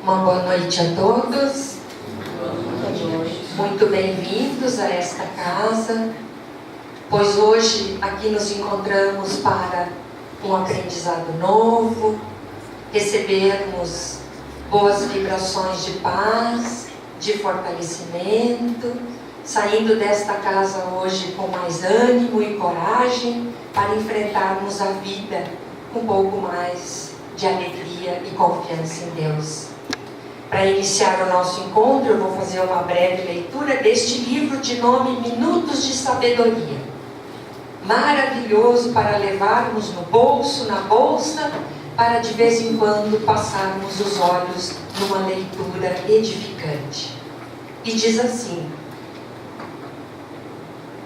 Uma boa noite a todos. Muito bem-vindos a esta casa, pois hoje aqui nos encontramos para um aprendizado novo, recebermos boas vibrações de paz, de fortalecimento, saindo desta casa hoje com mais ânimo e coragem para enfrentarmos a vida com um pouco mais de alegria e confiança em Deus. Para iniciar o nosso encontro, eu vou fazer uma breve leitura deste livro de nome Minutos de Sabedoria. Maravilhoso para levarmos no bolso, na bolsa, para de vez em quando passarmos os olhos numa leitura edificante. E diz assim: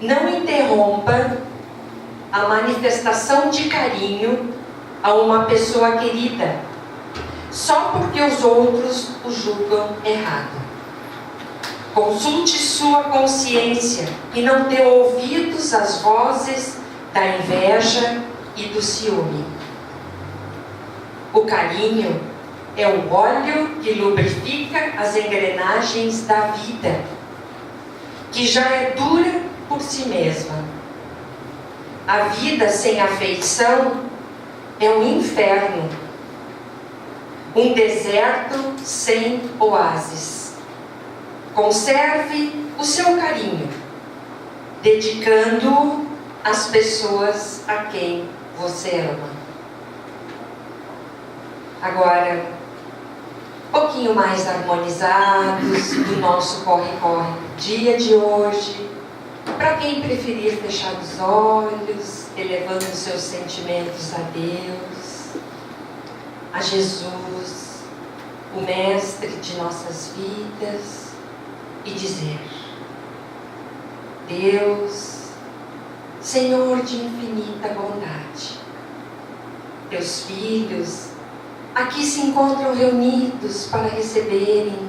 não interrompa a manifestação de carinho a uma pessoa querida, só porque os outros o julgam errado. Consulte sua consciência e não dê ouvidos às vozes da inveja e do ciúme. O carinho é o óleo que lubrifica as engrenagens da vida, que já é dura por si mesma. A vida sem afeição é um inferno, um deserto sem oásis. Conserve o seu carinho, dedicando-o às pessoas a quem você ama. Agora, um pouquinho mais harmonizados do nosso corre-corre dia de hoje, para quem preferir fechar os olhos, elevando seus sentimentos a Deus, a Jesus, o Mestre de nossas vidas, e dizer: Deus, Senhor de infinita bondade, teus filhos aqui se encontram reunidos para receberem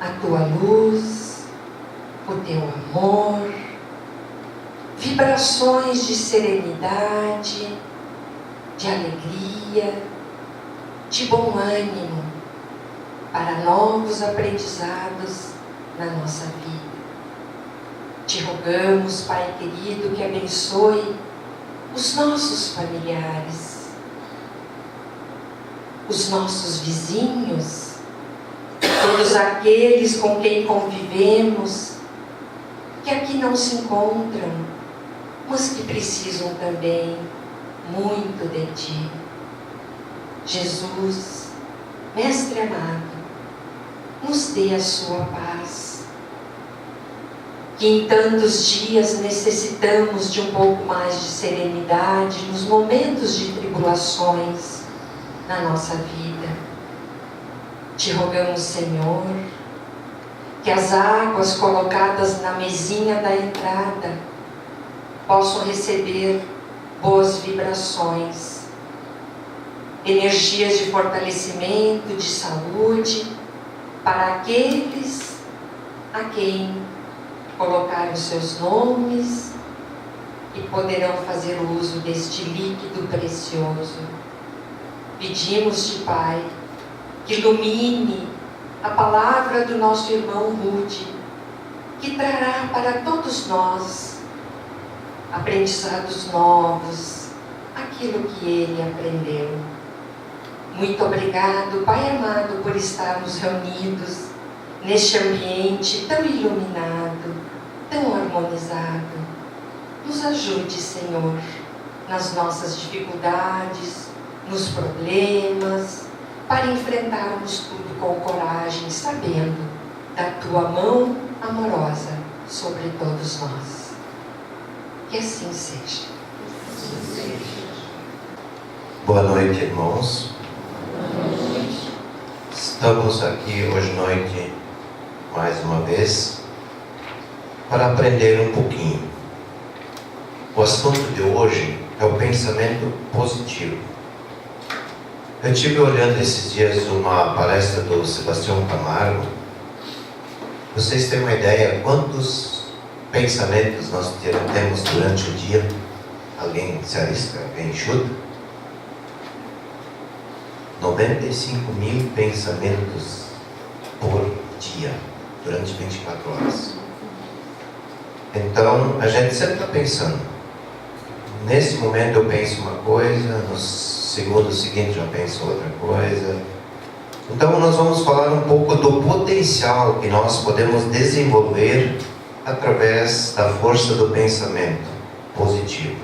a tua luz, o teu amor, vibrações de serenidade, de alegria, de bom ânimo, para novos aprendizados na nossa vida. Te rogamos, Pai querido, que abençoe os nossos familiares, os nossos vizinhos, todos aqueles com quem convivemos, que aqui não se encontram, mas que precisam também muito de Ti. Jesus, Mestre amado, nos dê a sua paz, que em tantos dias necessitamos de um pouco mais de serenidade nos momentos de tribulações na nossa vida. Te rogamos, Senhor, que as águas colocadas na mesinha da entrada possam receber boas vibrações, energias de fortalecimento, de saúde, para aqueles a quem colocar os seus nomes e poderão fazer uso deste líquido precioso. Pedimos-te, Pai, que ilumine a palavra do nosso irmão Rude, que trará para todos nós aprendizados novos, aquilo que ele aprendeu. Muito obrigado, Pai amado, por estarmos reunidos neste ambiente tão iluminado, tão harmonizado. Nos ajude, Senhor, nas nossas dificuldades, nos problemas, para enfrentarmos tudo com coragem, sabendo da Tua mão amorosa sobre todos nós. Que assim seja. Boa noite, irmãos. Estamos aqui hoje à noite, mais uma vez, para aprender um pouquinho. O assunto de hoje é o pensamento positivo. Eu estive olhando esses dias uma palestra do Sebastião Camargo. Vocês têm uma ideia quantos pensamentos nós temos durante o dia? Alguém se arrisca? Alguém chuta? 95.000 pensamentos por dia, durante 24 horas. Então, a gente sempre está pensando. Nesse momento eu penso uma coisa, no segundo seguinte já penso outra coisa. Então, nós vamos falar um pouco do potencial que nós podemos desenvolver através da força do pensamento positivo.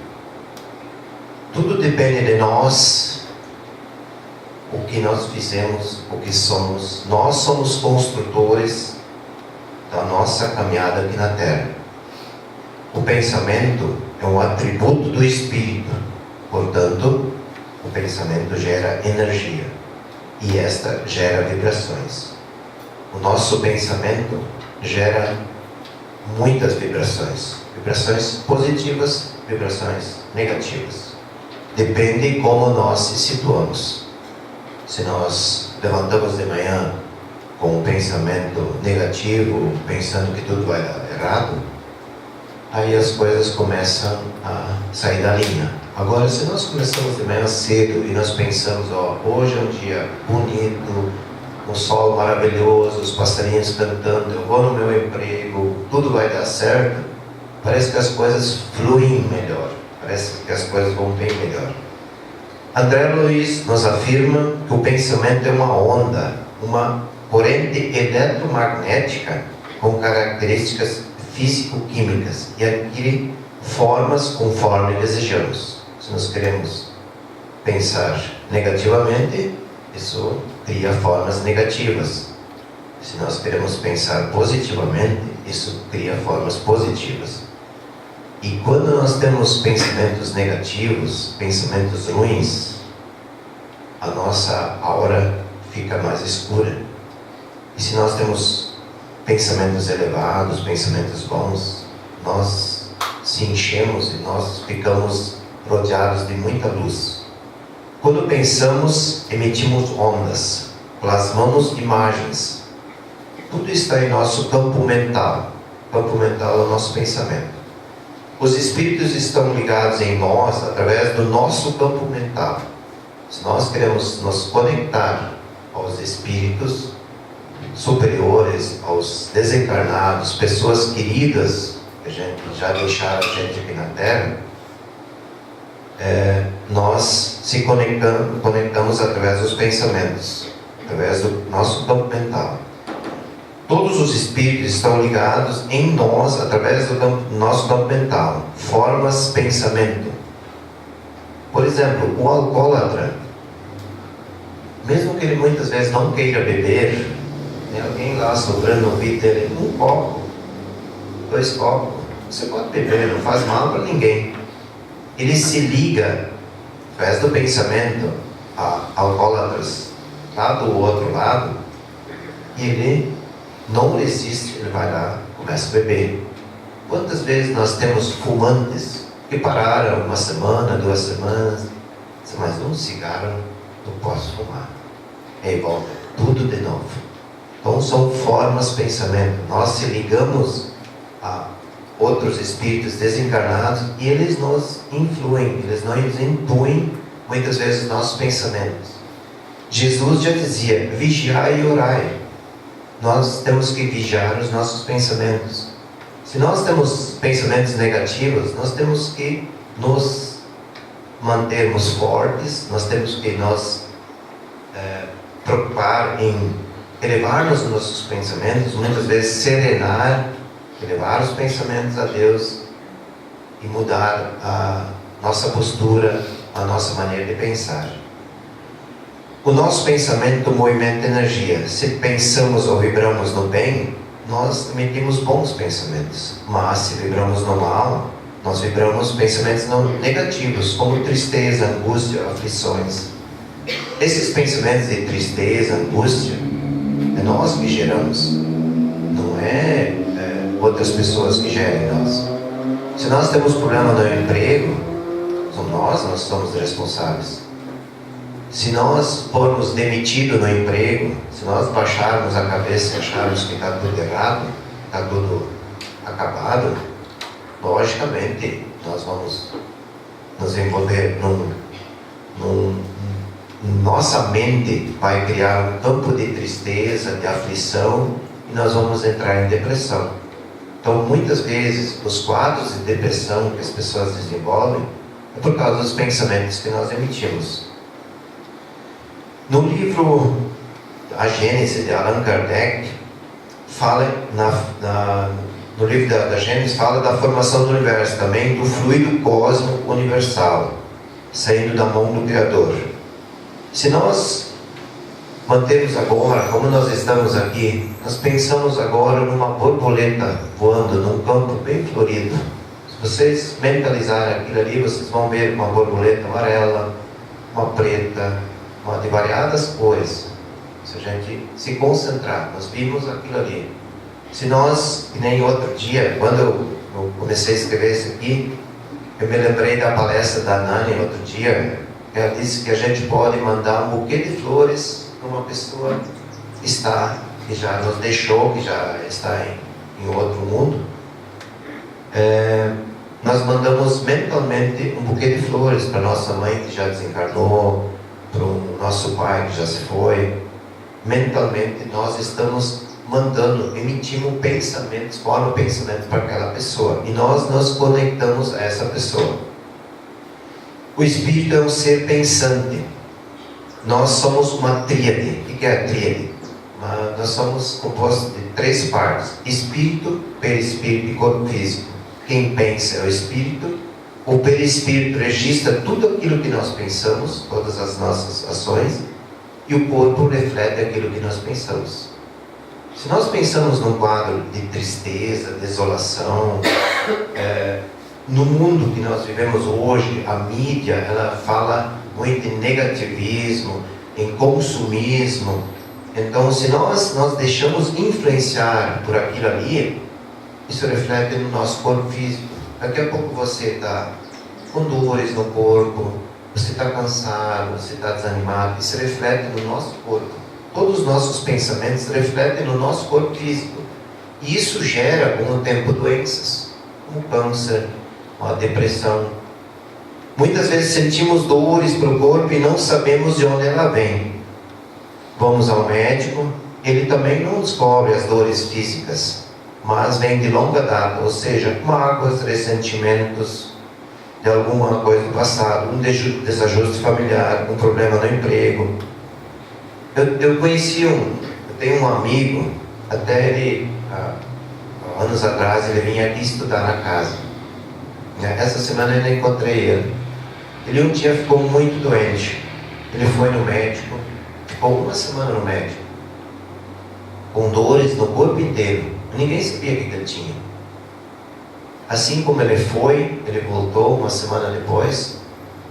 Tudo depende de nós, o que nós fizemos, o que somos. Nós somos construtores da nossa caminhada aqui na Terra. O pensamento é um atributo do espírito, portanto, o pensamento gera energia e esta gera vibrações. O nosso pensamento gera muitas vibrações, vibrações positivas, vibrações negativas. Depende como nós se situamos. Se nós levantamos de manhã com um pensamento negativo, pensando que tudo vai dar errado, aí as coisas começam a sair da linha. Agora, se nós começamos de manhã cedo e nós pensamos, hoje é um dia bonito, um sol maravilhoso, os passarinhos cantando, eu vou no meu emprego, tudo vai dar certo, parece que as coisas fluem melhor, parece que as coisas vão bem melhor. André Luiz nos afirma que o pensamento é uma onda, uma corrente eletromagnética com características físico-químicas e adquire formas conforme desejamos. Se nós queremos pensar negativamente, isso cria formas negativas. Se nós queremos pensar positivamente, isso cria formas positivas. E quando nós temos pensamentos negativos, pensamentos ruins, a nossa aura fica mais escura. E se nós temos pensamentos elevados, pensamentos bons, nós se enchemos e nós ficamos rodeados de muita luz. Quando pensamos, emitimos ondas, plasmamos imagens. Tudo está em nosso campo mental. O campo mental é o nosso pensamento. Os espíritos estão ligados em nós através do nosso campo mental. Se nós queremos nos conectar aos espíritos superiores, aos desencarnados, pessoas queridas que já deixaram a gente aqui na Terra, nós se conectamos através dos pensamentos, através do nosso campo mental. Todos os espíritos estão ligados em nós através do nosso campo mental. Formas pensamento. Por exemplo, o alcoólatra, mesmo que ele muitas vezes não queira beber, tem alguém lá sobrando no ouvido dele, um copo, 2 copos, você pode beber, não faz mal para ninguém. Ele se liga, através do pensamento, a alcoólatras lá do outro lado, e ele não resiste, ele vai lá, começa a beber. Quantas vezes nós temos fumantes que pararam 1 semana, 2 semanas, mas um cigarro não posso fumar. E volta tudo de novo. Então são formas de pensamento. Nós se ligamos a outros espíritos desencarnados e eles nos influem, eles nos impuem muitas vezes nossos pensamentos. Jesus já dizia, vigiai e orai. Nós temos que vigiar os nossos pensamentos. Se nós temos pensamentos negativos, nós temos que nos mantermos fortes, nós temos que nos preocupar em elevarmos os nossos pensamentos, muitas vezes serenar, elevar os pensamentos a Deus e mudar a nossa postura, a nossa maneira de pensar. O nosso pensamento movimenta energia. Se pensamos ou vibramos no bem, nós emitimos bons pensamentos. Mas se vibramos no mal, nós vibramos pensamentos negativos, como tristeza, angústia, aflições. Esses pensamentos de tristeza, angústia, é nós que geramos. Não é outras pessoas que geram em nós. Se nós temos problema no emprego, nós somos responsáveis. Se nós formos demitidos no emprego, se nós baixarmos a cabeça e acharmos que está tudo errado, está tudo acabado, logicamente nós vamos nos envolver nossa mente vai criar um campo de tristeza, de aflição, e nós vamos entrar em depressão. Então, muitas vezes, os quadros de depressão que as pessoas desenvolvem é por causa dos pensamentos que nós emitimos. No livro A Gênese, de Allan Kardec, no livro da Gênese, fala da formação do universo, também do fluido cósmico universal, saindo da mão do Criador. Se nós mantermos agora, como nós estamos aqui, nós pensamos agora numa borboleta voando num campo bem florido. Se vocês mentalizarem aquilo ali, vocês vão ver uma borboleta amarela, uma preta, uma de variadas cores. Se a gente se concentrar, nós vimos aquilo ali. Se nós, que nem outro dia, quando eu comecei a escrever isso aqui, eu me lembrei da palestra da Nani outro dia. Ela disse que a gente pode mandar um buquê de flores para uma pessoa que já nos deixou, que já está em outro mundo. Nós mandamos mentalmente um buquê de flores para nossa mãe que já desencarnou, para o nosso pai que já se foi. Mentalmente nós estamos mandando, emitimos pensamentos, forma o pensamento para aquela pessoa, e nós nos conectamos a essa pessoa. O espírito é um ser pensante. Nós somos uma tríade. O que é a tríade? Nós somos compostos de 3 partes: espírito, perispírito e corpo físico. Quem pensa é o espírito. O perispírito registra tudo aquilo que nós pensamos, todas as nossas ações, e o corpo reflete aquilo que nós pensamos. Se nós pensamos num quadro de tristeza, desolação, no mundo que nós vivemos hoje, a mídia, ela fala muito em negativismo, em consumismo. Então, se nós deixamos influenciar por aquilo ali, isso reflete no nosso corpo físico. Daqui a pouco você está com dores no corpo, você está cansado, você está desanimado. Isso reflete no nosso corpo. Todos os nossos pensamentos refletem no nosso corpo físico. E isso gera, com o tempo, doenças, como câncer, a depressão. Muitas vezes sentimos dores para o corpo e não sabemos de onde ela vem. Vamos ao médico, ele também não descobre as dores físicas, mas vem de longa data, ou seja, mágoas, ressentimentos de alguma coisa do passado, um desajuste familiar, um problema no emprego. Eu tenho um amigo, até ele, há anos atrás, ele vinha aqui estudar na casa. Essa semana eu não encontrei ele. Ele um dia ficou muito doente. Ele foi no médico, ficou 1 semana no médico, com dores no corpo inteiro. Ninguém sabia o que ele tinha. Assim como ele foi, ele voltou 1 semana depois,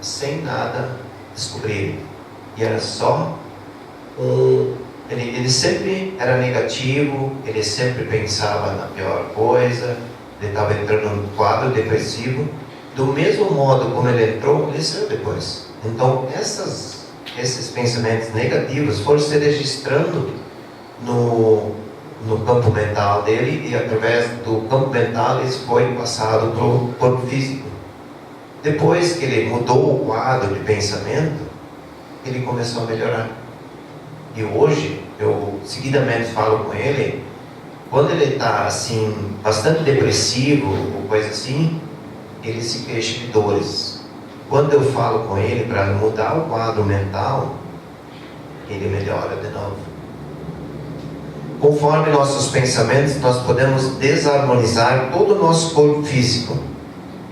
sem nada descobrir. E era só ele sempre era negativo, ele sempre pensava na pior coisa, ele estava entrando num quadro depressivo. Do mesmo modo como ele entrou, ele saiu depois. Então, esses pensamentos negativos foram se registrando no campo mental dele, e através do campo mental isso foi passado para o corpo físico. Depois que ele mudou o quadro de pensamento, ele começou a melhorar. E hoje, eu seguidamente falo com ele, quando ele está assim, bastante depressivo ou coisa assim, ele se queixa de dores. Quando eu falo com ele para mudar o quadro mental, ele melhora de novo. Conforme nossos pensamentos, nós podemos desarmonizar todo o nosso corpo físico.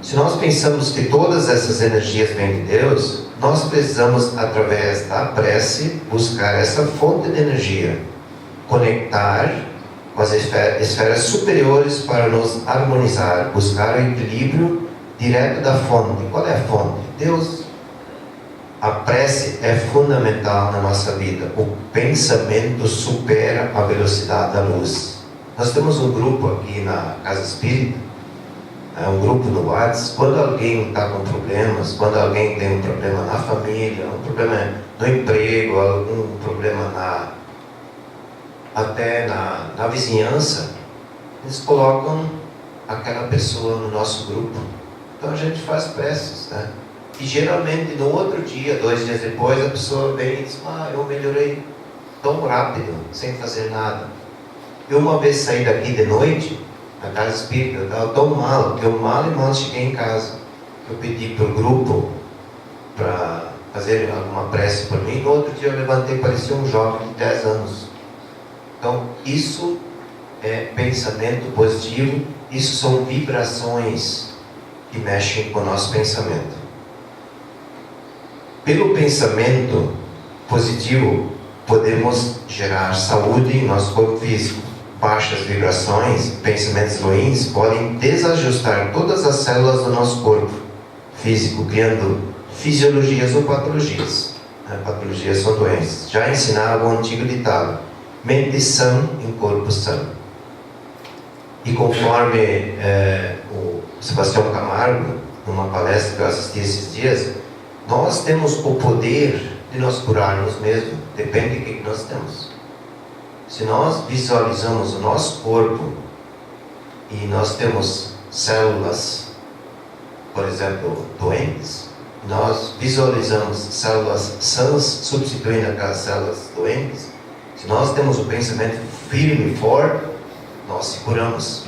Se nós pensamos que todas essas energias vêm de Deus, nós precisamos, através da prece, buscar essa fonte de energia, conectar com as esferas superiores para nos harmonizar, buscar o equilíbrio direto da fonte. Qual é a fonte? Deus. A prece é fundamental na nossa vida. O pensamento supera a velocidade da luz. Nós temos um grupo aqui na Casa Espírita, um grupo no WhatsApp. Quando alguém está com problemas, quando alguém tem um problema na família, um problema no emprego, algum problema até na vizinhança, eles colocam aquela pessoa no nosso grupo. Então a gente faz preces, né? E geralmente no outro dia, 2 dias depois, a pessoa vem e diz: eu melhorei tão rápido, sem fazer nada. Eu uma vez saí daqui de noite, na casa espírita, eu estava tão mal, que eu mal e mal cheguei em casa. Eu pedi para o grupo para fazer alguma prece por mim. No outro dia eu levantei, parecia um jovem de 10 anos. Então, isso é pensamento positivo, isso são vibrações que mexem com o nosso pensamento. Pelo pensamento positivo, podemos gerar saúde em nosso corpo físico. Baixas vibrações, pensamentos ruins podem desajustar todas as células do nosso corpo físico, criando fisiologias ou patologias. Patologias são doenças. Já ensinava o antigo ditado: mente sã em corpo sã. E conforme o Sebastião Camargo, numa palestra que eu assisti esses dias, nós temos o poder de nos curarmos mesmo, depende do que nós temos. Se nós visualizamos o nosso corpo e nós temos células, por exemplo, doentes, nós visualizamos células sãs substituindo aquelas células doentes. Se nós temos o pensamento firme e forte, nós se curamos.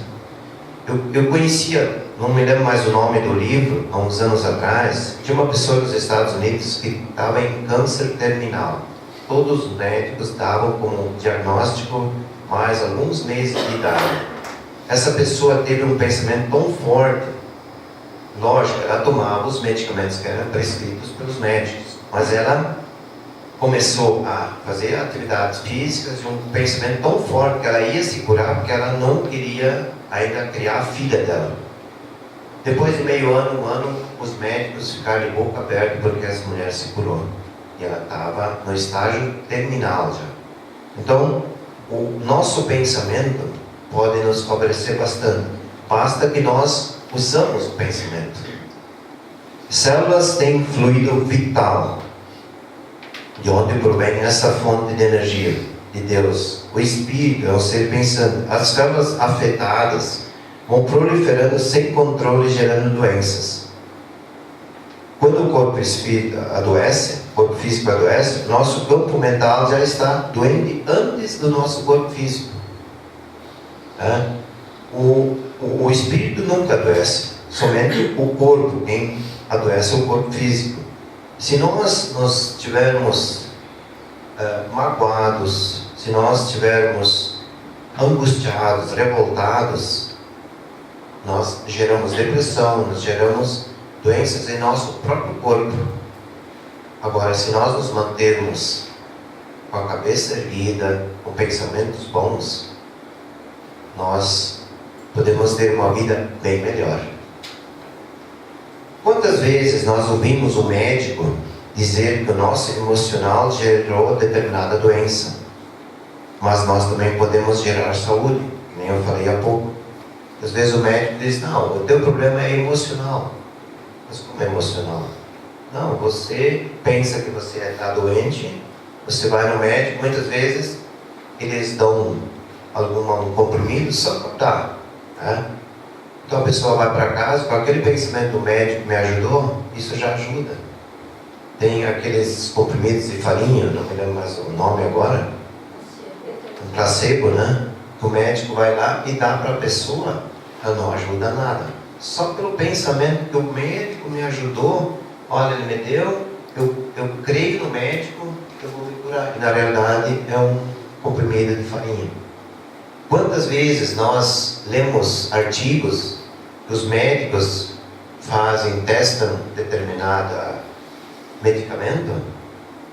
Eu conhecia, não me lembro mais o nome do livro, há uns anos atrás, de uma pessoa dos Estados Unidos que estava em câncer terminal. Todos os médicos davam como diagnóstico mais alguns meses de idade. Essa pessoa teve um pensamento tão forte. Lógico, ela tomava os medicamentos que eram prescritos pelos médicos, mas ela começou a fazer atividades físicas e um pensamento tão forte que ela ia se curar, porque ela não queria ainda criar a filha dela. Depois de meio ano, um ano, os médicos ficaram de boca aberta porque essa mulher se curou. E ela estava no estágio terminal já. Então, o nosso pensamento pode nos favorecer bastante. Basta que nós usamos o pensamento. Células têm fluido vital, de onde provém essa fonte de energia de Deus. O espírito é um ser pensante. As células afetadas vão proliferando sem controle, gerando doenças. Quando o corpo espírito adoece, o corpo físico adoece, nosso campo mental já está doente antes do nosso corpo físico. O espírito nunca adoece, somente o corpo, quem adoece é o corpo físico. Se nós estivermos magoados, se nós estivermos angustiados, revoltados, nós geramos depressão, nós geramos doenças em nosso próprio corpo. Agora, se nós nos mantermos com a cabeça erguida, com pensamentos bons, nós podemos ter uma vida bem melhor. Quantas vezes nós ouvimos o médico dizer que o nosso emocional gerou determinada doença, mas nós também podemos gerar saúde, nem eu falei há pouco. Às vezes o médico diz: não, o teu problema é emocional. Mas como é emocional? Não, você pensa que você está doente, você vai no médico, muitas vezes eles dão um comprimido só para estar. Então a pessoa vai para casa com aquele pensamento: do médico me ajudou, isso já ajuda. Tem aqueles comprimidos de farinha, não me lembro mais o nome agora, um placebo, né? O médico vai lá e dá para a pessoa, ela não ajuda nada. Só pelo pensamento que o médico me ajudou, olha, ele me deu, eu creio no médico, eu vou me curar. E na realidade é um comprimido de farinha. Quantas vezes nós lemos artigos que os médicos testam determinado medicamento?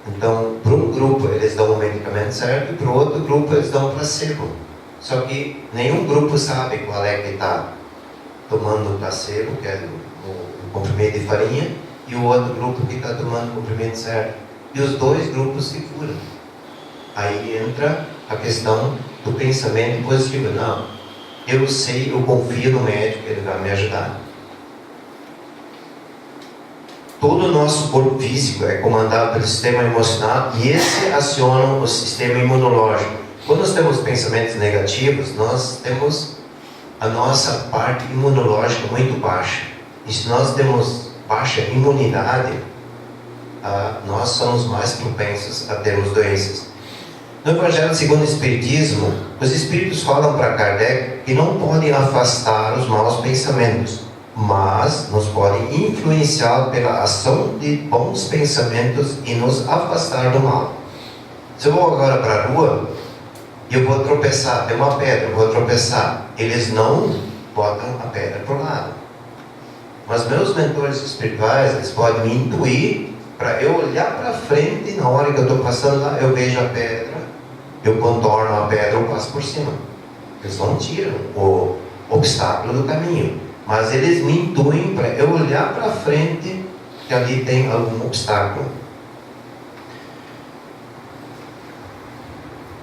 Então, para um grupo eles dão o medicamento certo e para o outro grupo eles dão placebo. Só que nenhum grupo sabe qual é que está tomando o placebo, que é o comprimido de farinha, e o outro grupo que está tomando o comprimido certo. E os dois grupos se curam. Aí entra a questão do pensamento positivo. Não, eu sei, eu confio no médico, ele vai me ajudar. Todo o nosso corpo físico é comandado pelo sistema emocional e esse aciona o sistema imunológico. Quando nós temos pensamentos negativos, nós temos a nossa parte imunológica muito baixa. E se nós temos baixa imunidade, nós somos mais propensos a termos doenças. No Evangelho segundo o Espiritismo, os Espíritos falam para Kardec que não podem afastar os maus pensamentos, mas nos podem influenciar pela ação de bons pensamentos e nos afastar do mal. Se eu vou agora para a rua e eu vou tropeçar, tem uma pedra, eu vou tropeçar, eles não botam a pedra para o lado. Mas meus mentores espirituais, eles podem me intuir para eu olhar para frente, na hora que eu estou passando lá, eu vejo a pedra, eu contorno a pedra, eu passo por cima. Eles não tiram o obstáculo do caminho, mas eles me intuem para eu olhar para frente que ali tem algum obstáculo.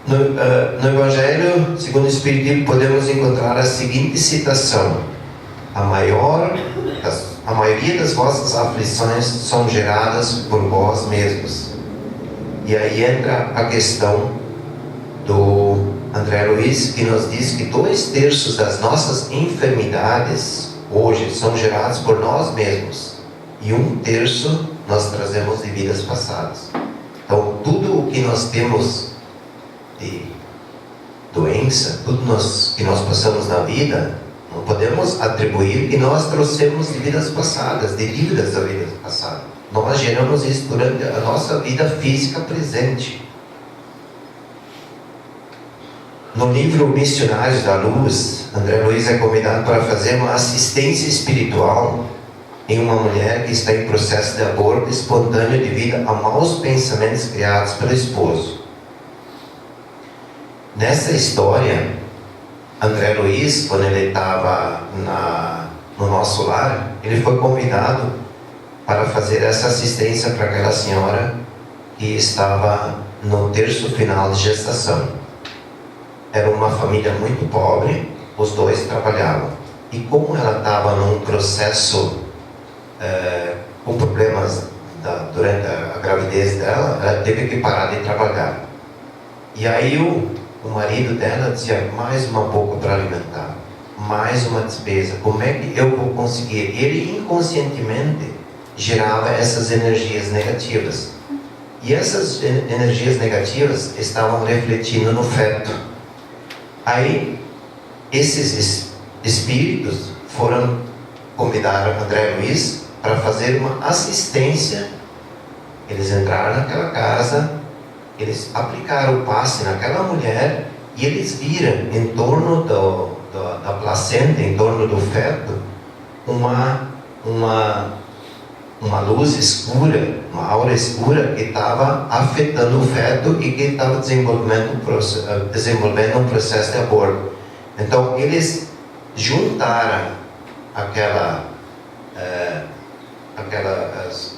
No Evangelho segundo o Espiritismo podemos encontrar a seguinte citação: a maioria das vossas aflições são geradas por vós mesmos. E aí entra a questão do André Luiz, que nos diz que 2/3 das nossas enfermidades hoje são geradas por nós mesmos, e 1/3 nós trazemos de vidas passadas. Então tudo o que nós temos de doença, tudo que nós passamos na vida, não podemos atribuir que nós trouxemos de vidas passadas, de dívidas da vida passada. Nós geramos isso durante a nossa vida física presente. No livro Missionários da Luz, André Luiz é convidado para fazer uma assistência espiritual em uma mulher que está em processo de aborto espontâneo devido a maus pensamentos criados pelo esposo. Nessa história, André Luiz, quando ele estava no nosso lar, ele foi convidado para fazer essa assistência para aquela senhora que estava no terço final de gestação. Era uma família muito pobre, os dois trabalhavam. E como ela estava num processo com problemas durante a gravidez dela, ela teve que parar de trabalhar. E aí o marido dela dizia: mais uma boca para alimentar, mais uma despesa, como é que eu vou conseguir? Ele inconscientemente gerava essas energias negativas. E essas energias negativas estavam refletindo no feto. Aí, esses espíritos foram convidar André Luiz para fazer uma assistência. Eles entraram naquela casa, eles aplicaram o passe naquela mulher e eles viram em torno da placenta, em torno do feto, uma luz escura, uma aura escura que estava afetando o feto e que estava desenvolvendo um processo de aborto. Então eles juntaram aquelas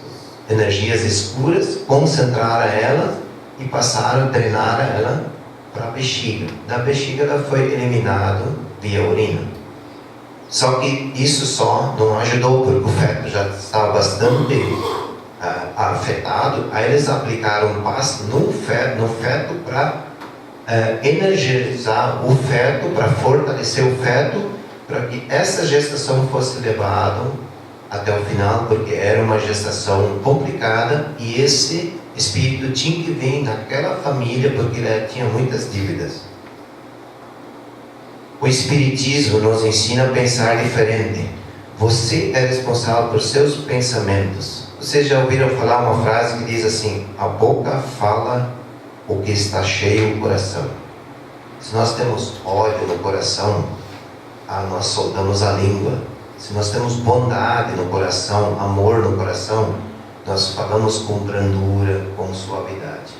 energias escuras, concentraram elas e passaram a drenar ela para a bexiga. Da bexiga ela foi eliminada via urina. Só que isso só não ajudou, porque o feto já estava bastante afetado. Aí eles aplicaram um passe no feto para energizar o feto, para fortalecer o feto, para que essa gestação fosse levada até o final, porque era uma gestação complicada e esse espírito tinha que vir naquela família porque ele tinha muitas dívidas. O Espiritismo nos ensina a pensar diferente. Você é responsável por seus pensamentos. Vocês já ouviram falar uma frase que diz assim: a boca fala o que está cheio o coração. Se nós temos ódio no coração, nós soltamos a língua. Se nós temos bondade no coração, amor no coração, nós falamos com brandura, com suavidade.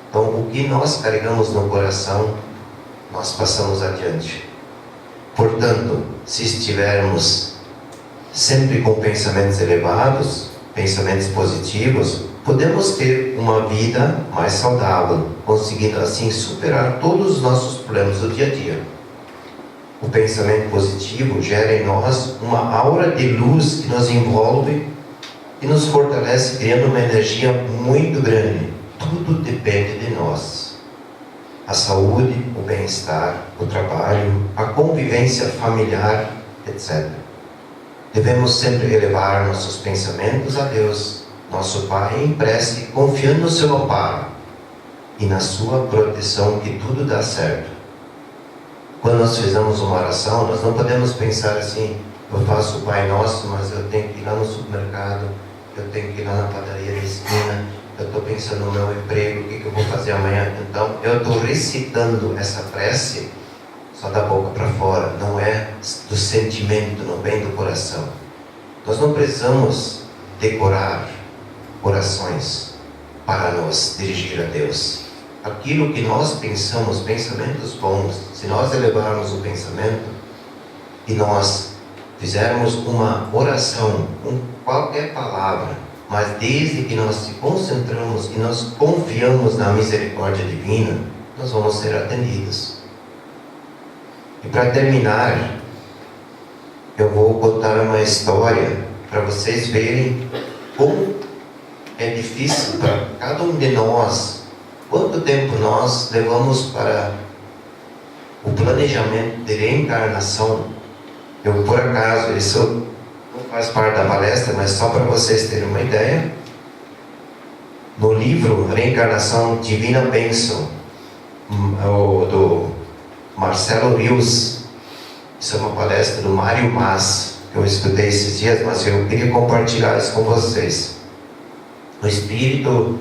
Então, o que nós carregamos no coração, nós passamos adiante. Portanto, se estivermos sempre com pensamentos elevados, pensamentos positivos, podemos ter uma vida mais saudável, conseguindo assim superar todos os nossos problemas do dia a dia. O pensamento positivo gera em nós uma aura de luz que nos envolve e nos fortalece, criando uma energia muito grande. Tudo depende de nós. A saúde, o bem-estar, o trabalho, a convivência familiar, etc. devemos sempre elevar nossos pensamentos a Deus, nosso Pai, em prece, confiando no seu amparo e na sua proteção, que tudo dá certo. Quando nós fizemos uma oração, nós não podemos pensar assim: eu faço o Pai Nosso, mas eu tenho que ir lá no supermercado, eu tenho que ir lá na padaria da esquina, eu estou pensando no meu emprego, o que eu vou fazer amanhã. Então, eu estou recitando essa prece só da boca para fora, não é do sentimento, não vem do coração. Nós não precisamos decorar orações para nos dirigir a Deus. Aquilo que nós pensamos, pensamentos bons, se nós elevarmos o pensamento e nós fizermos uma oração com qualquer palavra, mas desde que nós se concentramos e nós confiamos na misericórdia divina, nós vamos ser atendidos. E para terminar, eu vou contar uma história para vocês verem como é difícil para cada um de nós, quanto tempo nós levamos para o planejamento de reencarnação. Eu, por acaso, isso não faz parte da palestra, mas só para vocês terem uma ideia, no livro Reencarnação Divina Bênção, do Marcelo Rios, isso é uma palestra do Mário Mas, que eu estudei esses dias, mas eu queria compartilhar isso com vocês. O espírito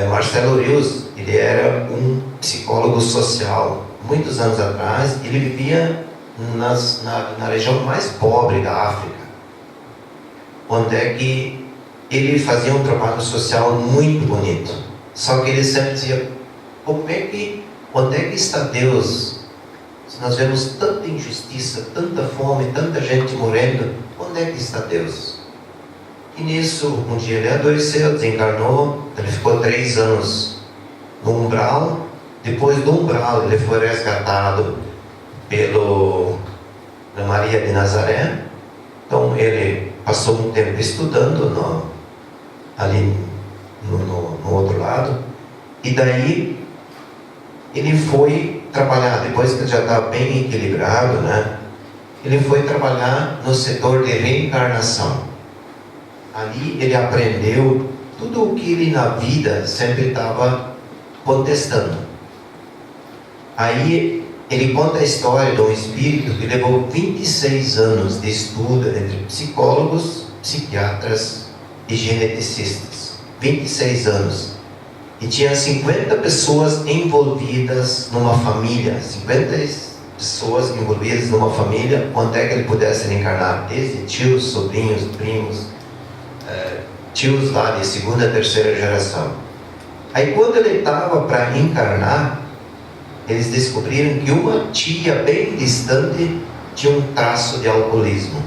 Marcelo Rios, ele era um psicólogo social. Muitos anos atrás, ele vivia na região mais pobre da África, onde é que ele fazia um trabalho social muito bonito. Só que ele sempre dizia: onde é que está Deus? Se nós vemos tanta injustiça, tanta fome, tanta gente morrendo, onde é que está Deus? E nisso, um dia ele adoeceu, desencarnou, ele ficou 3 anos no umbral. Depois do umbral, ele foi resgatado pela Maria de Nazaré. Então ele passou um tempo estudando ali no outro lado, e daí ele foi trabalhar, depois que ele já estava bem equilibrado, né? Ele foi trabalhar no setor de reencarnação. Ali ele aprendeu tudo o que ele na vida sempre estava contestando. Aí ele conta a história de um espírito que levou 26 anos de estudo entre psicólogos, psiquiatras e geneticistas. 26 anos. E tinha 50 pessoas envolvidas numa família. 50 pessoas envolvidas numa família, onde é que ele pudesse reencarnar. Desde tios, sobrinhos, primos, tios lá de 2ª, 3ª geração. Aí quando ele estava para encarnar, eles descobriram que uma tia bem distante tinha um traço de alcoolismo.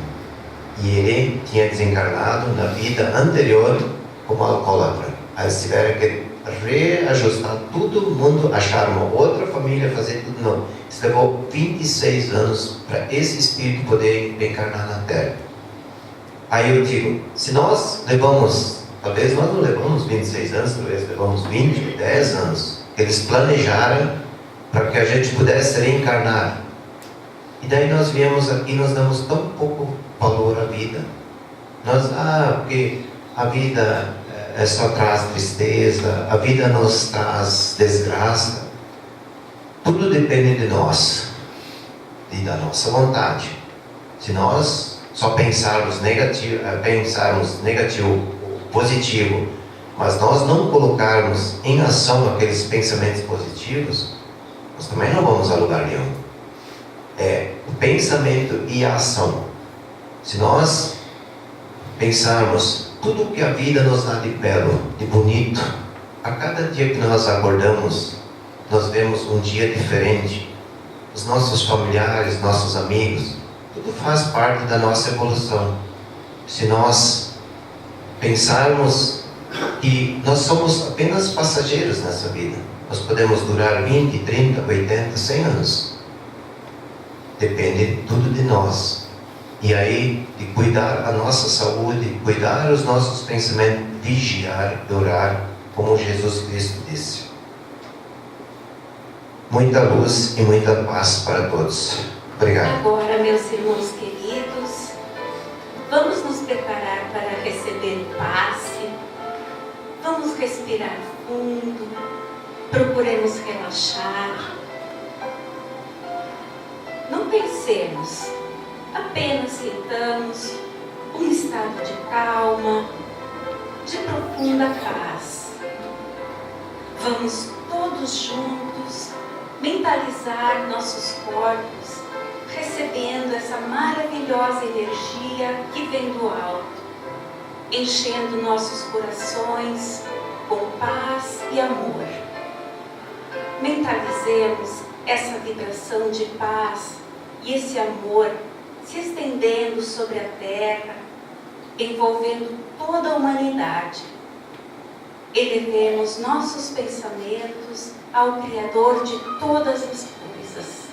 E ele tinha desencarnado na vida anterior como alcoólatra. Aí eles tiveram que reajustar todo mundo, achar uma outra família, fazer tudo. Não. Isso levou 26 anos para esse espírito poder reencarnar na Terra. Aí eu digo, se nós levamos, talvez nós não levamos 26 anos, talvez levamos 20, 10 anos, eles planejaram para que a gente pudesse reencarnar. E daí nós viemos aqui e nós damos tão pouco valor à vida. Porque a vida só traz tristeza, a vida nos traz desgraça. Tudo depende de nós e da nossa vontade. Se nós só pensarmos negativo ou positivo, mas nós não colocarmos em ação aqueles pensamentos positivos, nós também não vamos a lugar nenhum. É o pensamento e a ação. Se nós pensarmos tudo que a vida nos dá de belo, de bonito, a cada dia que nós acordamos, nós vemos um dia diferente. Os nossos familiares, nossos amigos, tudo faz parte da nossa evolução. Se nós pensarmos que nós somos apenas passageiros nessa vida, nós podemos durar 20, 30, 80, 100 anos. Depende tudo de nós. E aí, de cuidar a nossa saúde, cuidar os nossos pensamentos, vigiar e orar, como Jesus Cristo disse. Muita luz e muita paz para todos. Obrigado. Agora, meus irmãos queridos, preparar para receber o passe. Vamos respirar fundo. Procuremos relaxar. Não pensemos, apenas sintamos um estado de calma, de profunda paz. Vamos todos juntos mentalizar nossos corpos, recebendo essa maravilhosa energia que vem do alto, enchendo nossos corações com paz e amor. Mentalizemos essa vibração de paz e esse amor se estendendo sobre a terra, envolvendo toda a humanidade. Elevemos nossos pensamentos ao Criador de todas as coisas.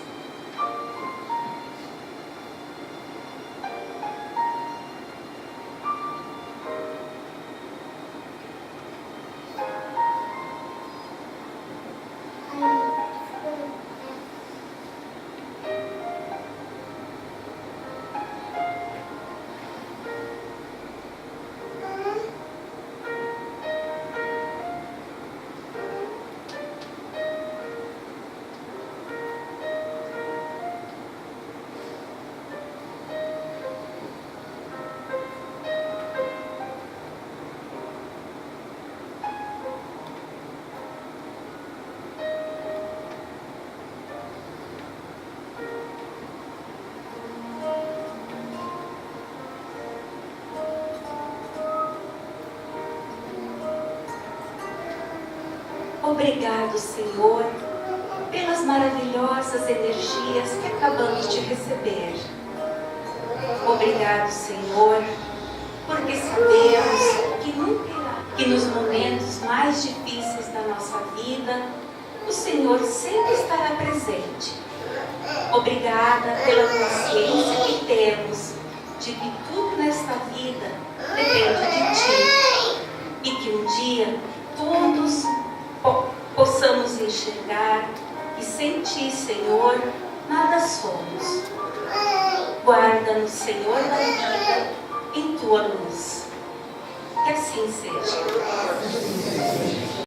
Obrigado, Senhor, pelas maravilhosas energias que acabamos de receber. Obrigado, Senhor, porque sabemos que nos momentos mais difíceis da nossa vida, o Senhor sempre estará presente. Obrigada pela consciência que temos de que tudo nesta vida depende de Ti e que um dia todos possamos enxergar e sentir, Senhor, nada somos. Guarda-nos, Senhor da vida, em Tua luz. Que assim seja.